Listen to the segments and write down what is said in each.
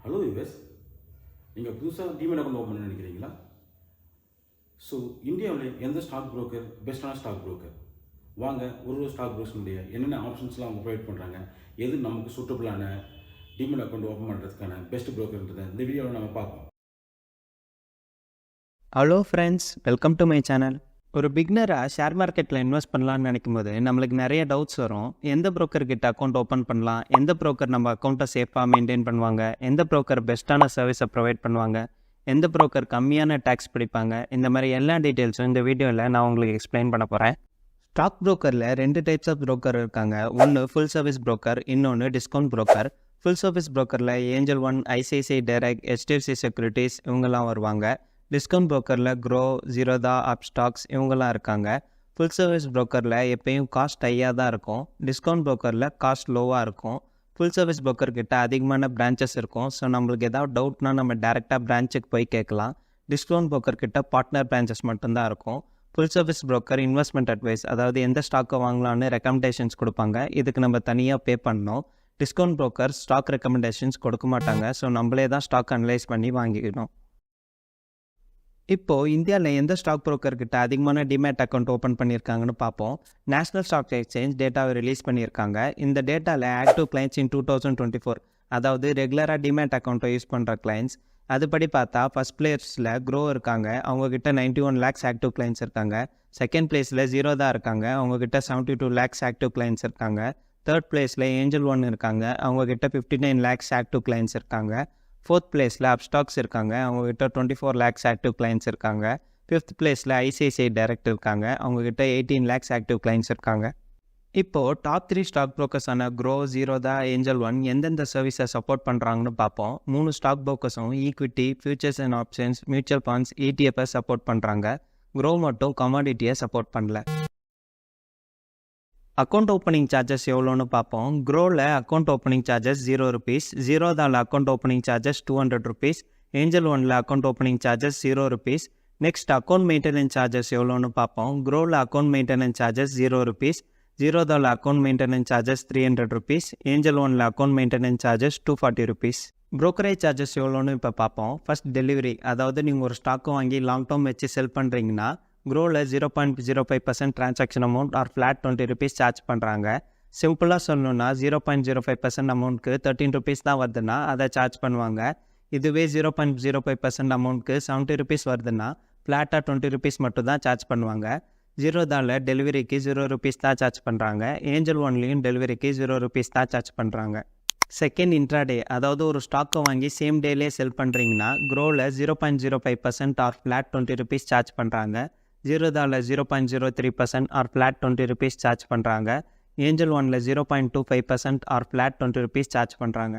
Hello US, நீங்கள் புதுசாக demat account open பண்ண நினைக்கிறீங்களா? ஸோ இந்தியாவில் எந்த ஸ்டாக் புரோக்கர் பெஸ்ட்டான ஸ்டாக் புரோக்கர்? வாங்க ஒரு ஸ்டாக் புரோக்கர்ஸுடைய என்னென்ன ஆப்ஷன்ஸ்லாம் அவங்க ப்ரொவைட் பண்ணுறாங்க, எது நமக்கு சூட்டபுளான டிமெட் அக்கௌண்ட் ஓப்பன் பண்ணுறதுக்கான பெஸ்ட் புரோக்கர்ன்றதை இந்த வீடியோவில் நம்ம பார்ப்போம். Hello friends, welcome to my channel. ஒரு பிகினராக ஷேர் மார்க்கெட்டில் இன்வெஸ்ட் பண்ணலான்னு நினைக்கும் போது நம்மளுக்கு நிறைய டவுட்ஸ் வரும். எந்த broker கிட்ட அக்கௌண்ட் ஓப்பன் பண்ணலாம், எந்த broker நம்ம அக்கௌண்ட்டை சேஃபாக மெயின்டைன் பண்ணுவாங்க, எந்த broker பெஸ்ட்டான சர்வீஸை ப்ரொவைட் பண்ணுவாங்க, எந்த broker கம்மியான டேக்ஸ் பிடிப்பாங்க, இந்த மாதிரி எல்லா டீட்டெயில்ஸும் இந்த வீடியோவில் நான் உங்களுக்கு எக்ஸ்பிளைன் பண்ண போகிறேன். ஸ்டாக் புரோக்கரில் 2 டைப்ஸ் ஆஃப் broker இருக்காங்க. ஒன்று ஃபுல் சர்வீஸ் broker, இன்னொன்று டிஸ்கவுண்ட் broker. ஃபுல் சர்வீஸ் brokerல Angel One, ICICI Direct, HDFC Securities இவங்கெல்லாம் வருவாங்க. டிஸ்கவுண்ட் புரோக்கரில் க்ரோ, ஜீரோதா, அப்ஸ்டாக்ஸ் இவங்கெல்லாம் இருக்காங்க. ஃபுல் சர்வீஸ் புரோக்கரில் எப்பயும் காஸ்ட் ஹையாக தான் இருக்கும். டிஸ்கவுண்ட் புரோக்கரில் காஸ்ட் லோவாக இருக்கும். ஃபுல் சர்வீஸ் புரோக்கர்கிட்ட அதிகமான பிரான்ச்சஸ் இருக்கும். ஸோ நம்மளுக்கு ஏதாவது டவுட்னா நம்ம டேரெக்டாக பிரான்ச்சுக்கு போய் கேட்கலாம். டிஸ்கவுண்ட் புரோக்கர்கிட்ட பார்ட்னர் பிரான்ச்சஸ் மட்டும்தான் இருக்கும். Full service broker investment advice, அதாவது எந்த ஸ்டாக்கை வாங்கலான்னு ரெக்கமெண்டேஷன்ஸ் கொடுப்பாங்க. இதுக்கு நம்ம தனியாக பே பண்ணணும். டிஸ்கவுண்ட் புரோக்கர் ஸ்டாக் ரெக்கமெண்டேஷன்ஸ் கொடுக்க மாட்டாங்க. ஸோ நம்மளே தான் ஸ்டாக் அனலைஸ் பண்ணி வாங்கிக்கணும். இப்போது இந்தியாவில் எந்த ஸ்டாக் புரோக்கர்கிட்ட அதிகமான டிமேட் அக்கௌண்ட் ஓப்பன் பண்ணியிருக்காங்கன்னு பார்ப்போம். நேஷனல் ஸ்டாக் எக்ஸ்சேஞ்ச் டேட்டாவை ரிலீஸ் பண்ணியிருக்காங்க. இந்த டேட்டாவில் ஆக்டிவ் கிளைண்ட்ஸ் இன் 2024, அதாவது ரெகுலராக டிமேட் அக்கௌண்ட்டை யூஸ் பண்ணுற கிளைண்ட்ஸ். அதுபடி பார்த்தா ஃபஸ்ட் பிளேஸில் க்ரோ இருக்காங்க, அவங்கக்கிட்ட 91 lakhs ஆக்டிவ் கிளைண்ட்ஸ் இருக்காங்க. செகண்ட் பிளேஸில் ஜீரோதா இருக்காங்க, அவங்கக்கிட்ட 72 lakhs ஆக்டிவ் கிளைண்ட்ஸ் இருக்காங்க. தேர்ட் பிளேஸில் ஏஞ்சல் ஒன் இருக்காங்க, அவங்கக்கிட்ட 59 lakhs ஆக்டிவ் கிளைண்ட்ஸ் இருக்காங்க. ஃபோர்த் பிளேஸில் அப்ஸ்டாக்ஸ் இருக்காங்க, அவங்கக்கிட்ட 24 lakhs ஆக்டிவ் கிளைண்ட்ஸ் இருக்காங்க. ஃபிஃப்த் பிளேஸில் ஐசிஐசிஐ டைரக்ட் இருக்காங்க, அவங்கக்கிட்ட 18 lakhs ஆக்டிவ் கிளைண்ட்ஸ் இருக்காங்க. இப்போது டாப் 3 ஸ்டாக் புரோக்கர்ஸான க்ரோ, ஜீரோதா, ஏஞ்சல் ஒன் எந்தெந்த சர்வீஸை சப்போர்ட் பண்ணுறாங்கன்னு பார்ப்போம். 3 ஸ்டாக் புரோக்கர்ஸும் equity, futures and options, mutual funds, ETF support பண்ணுறாங்க. க்ரோ மட்டும் கமாடிட்டியை சப்போர்ட் பண்ணல. அக்கௌண்ட் ஓப்பனிங் சார்ஜஸ் எவ்வளோன்னு பார்ப்போம். க்ரோவில் அக்கௌண்ட் ஓப்பனிங் சார்ஜஸ் 0 rupees, ஜீரோதாவில் account opening charges 200 rupees, Angel ஒனில் account opening charges 0 rupees. Next account maintenance charges எவ்வளோன்னு பார்ப்போம். க்ரோவில் அக்கௌண்ட் மெயின்டெனன்ஸ் சார்ஜஸ் 0 rupees, ஜீரோதாவில் account maintenance charges 300 rupees, Angel ஒனில் account maintenance charges 240 rupees. Brokerage charges எவ்வளோன்னு இப்போ பார்ப்போம். ஃபர்ஸ்ட் டெலிவரி, அதாவது நீங்கள் ஒரு ஸ்டாக்கை வாங்கி லாங் டேர்ம் வச்சு செல் பண்ணுறீங்கன்னா க்ரோவில் 0.05% transaction amount are flat 20 rupees charge பண்ணுறாங்க. சிம்பிளாக சொல்லணுன்னா 0.05% அமௌண்ட்க்கு 13 rupees தான் வருதுன்னா அதை சார்ஜ் பண்ணுவாங்க. இதுவே 0.05% அமௌண்ட்க்கு 70 rupees வருதுன்னா ஃப்ளாட்டாக 20 rupees மட்டும் தான் சார்ஜ் பண்ணுவாங்க. ஜீரோதாவில் டெலிவரிக்கு 0 rupees தான் சார்ஜ் பண்ணுறாங்க. ஏஞ்சல் ஒன்லேயும் டெலிவரிக்கு 0 rupees தான் சார்ஜ் பண்ணுறாங்க. செகண்ட் இன்ட்ராடே, அதாவது ஒரு ஸ்டாக்கை வாங்கி சேம் டேலே செல் பண்ணுறீங்கன்னா க்ரோவில் 0.05% ஆர் ஃப்ளாட் 20 rupees சார்ஜ் பண்ணுறாங்க. ஜீரோதாவில் 0.03% ஆர் ஃப்ளாட் 20 rupees சார்ஜ் பண்ணுறாங்க. ஏஞ்சல் ஒனில் 0.25% ஆர் ஃப்ளாட் 20 rupees சார்ஜ் பண்ணுறாங்க.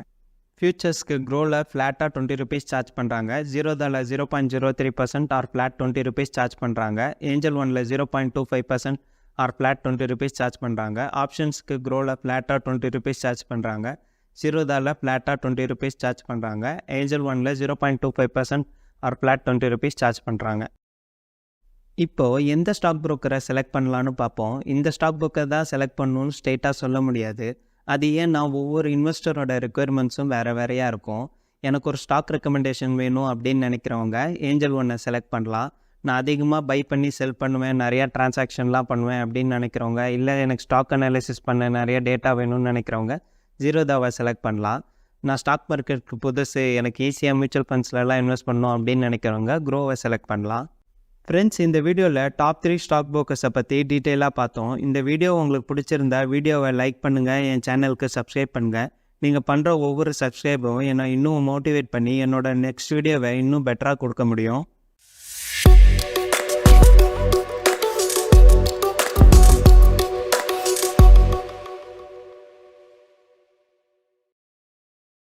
ஃபியூச்சர்ஸ்க்கு க்ரோவில் ஃப்ளாட்டாக 20 rupees சார்ஜ் பண்ணுறாங்க. ஜீரோதாவில் 0.03% ஆர் ஃப்ளாட் 20 rupees சார்ஜ் பண்ணுறாங்க. ஏஞ்சல் ஒனில் 0.25% ஆர் ஃப்ளாட் 20 rupees சார்ஜ் பண்ணுறாங்க. ஆப்ஷன்ஸ்க்கு க்ரோவில் ஃப்ளாட்டாக 20 rupees சார்ஜ் பண்ணுறாங்க. ஜீரோதாவில் ஃப்ளாட்டாக 20 rupees சார்ஜ் பண்ணுறாங்க. ஏஞ்சல் ஒனில் 0.25% ஆர் ஃப்ளாட் 20 rupees சார்ஜ் பண்ணுறாங்க. இப்போது எந்த ஸ்டாக் புரோக்கரை செலக்ட் பண்ணலான்னு பார்ப்போம். இந்த ஸ்டாக் புரோக்கர் தான் செலக்ட் பண்ணணும்னு ஸ்ட்ரெயிட்டாக சொல்ல முடியாது. அது ஏன்னா ஒவ்வொரு இன்வெஸ்டரோட ரெக்குயர்மெண்ட்ஸும் வேறு வேறையாக இருக்கும். எனக்கு ஒரு ஸ்டாக் ரெக்கமெண்டேஷன் வேணும் அப்படின்னு நினைக்கிறவங்க ஏஞ்சல் ஒன்னை செலக்ட் பண்ணலாம். நான் அதிகமாக பை பண்ணி செல் பண்ணுவேன், நிறையா டிரான்சாக்ஷன்லாம் பண்ணுவேன் அப்படின்னு நினைக்கிறவங்க, இல்லை எனக்கு ஸ்டாக் அனாலிசிஸ் பண்ண நிறைய டேட்டா வேணும்னு நினைக்கிறவங்க ஜீரோதாவை செலக்ட் பண்ணலாம். நான் ஸ்டாக் மார்க்கெட்டுக்கு புதுசு, எனக்கு ஈஸியாக மியூச்சுவல் ஃபண்ட்ஸ்லாம் இன்வெஸ்ட் பண்ணணும் அப்படின்னு நினைக்கிறவங்க க்ரோவை செலக்ட் பண்ணலாம். ஃப்ரெண்ட்ஸ், இந்த வீடியோவில் டாப் 3 ஸ்டாக் புரோக்கர்ஸை பற்றி டீட்டெயிலாக பார்த்தோம். இந்த வீடியோ உங்களுக்கு பிடிச்சிருந்தா வீடியோவை லைக் பண்ணுங்கள், என் சேனலுக்கு சப்ஸ்கிரைப் பண்ணுங்கள். நீங்கள் பண்ணுற ஒவ்வொரு சப்ஸ்கிரைபரும் என்னை இன்னும் மோட்டிவேட் பண்ணி என்னோட நெக்ஸ்ட் வீடியோவை இன்னும் பெட்டராக கொடுக்க முடியும்.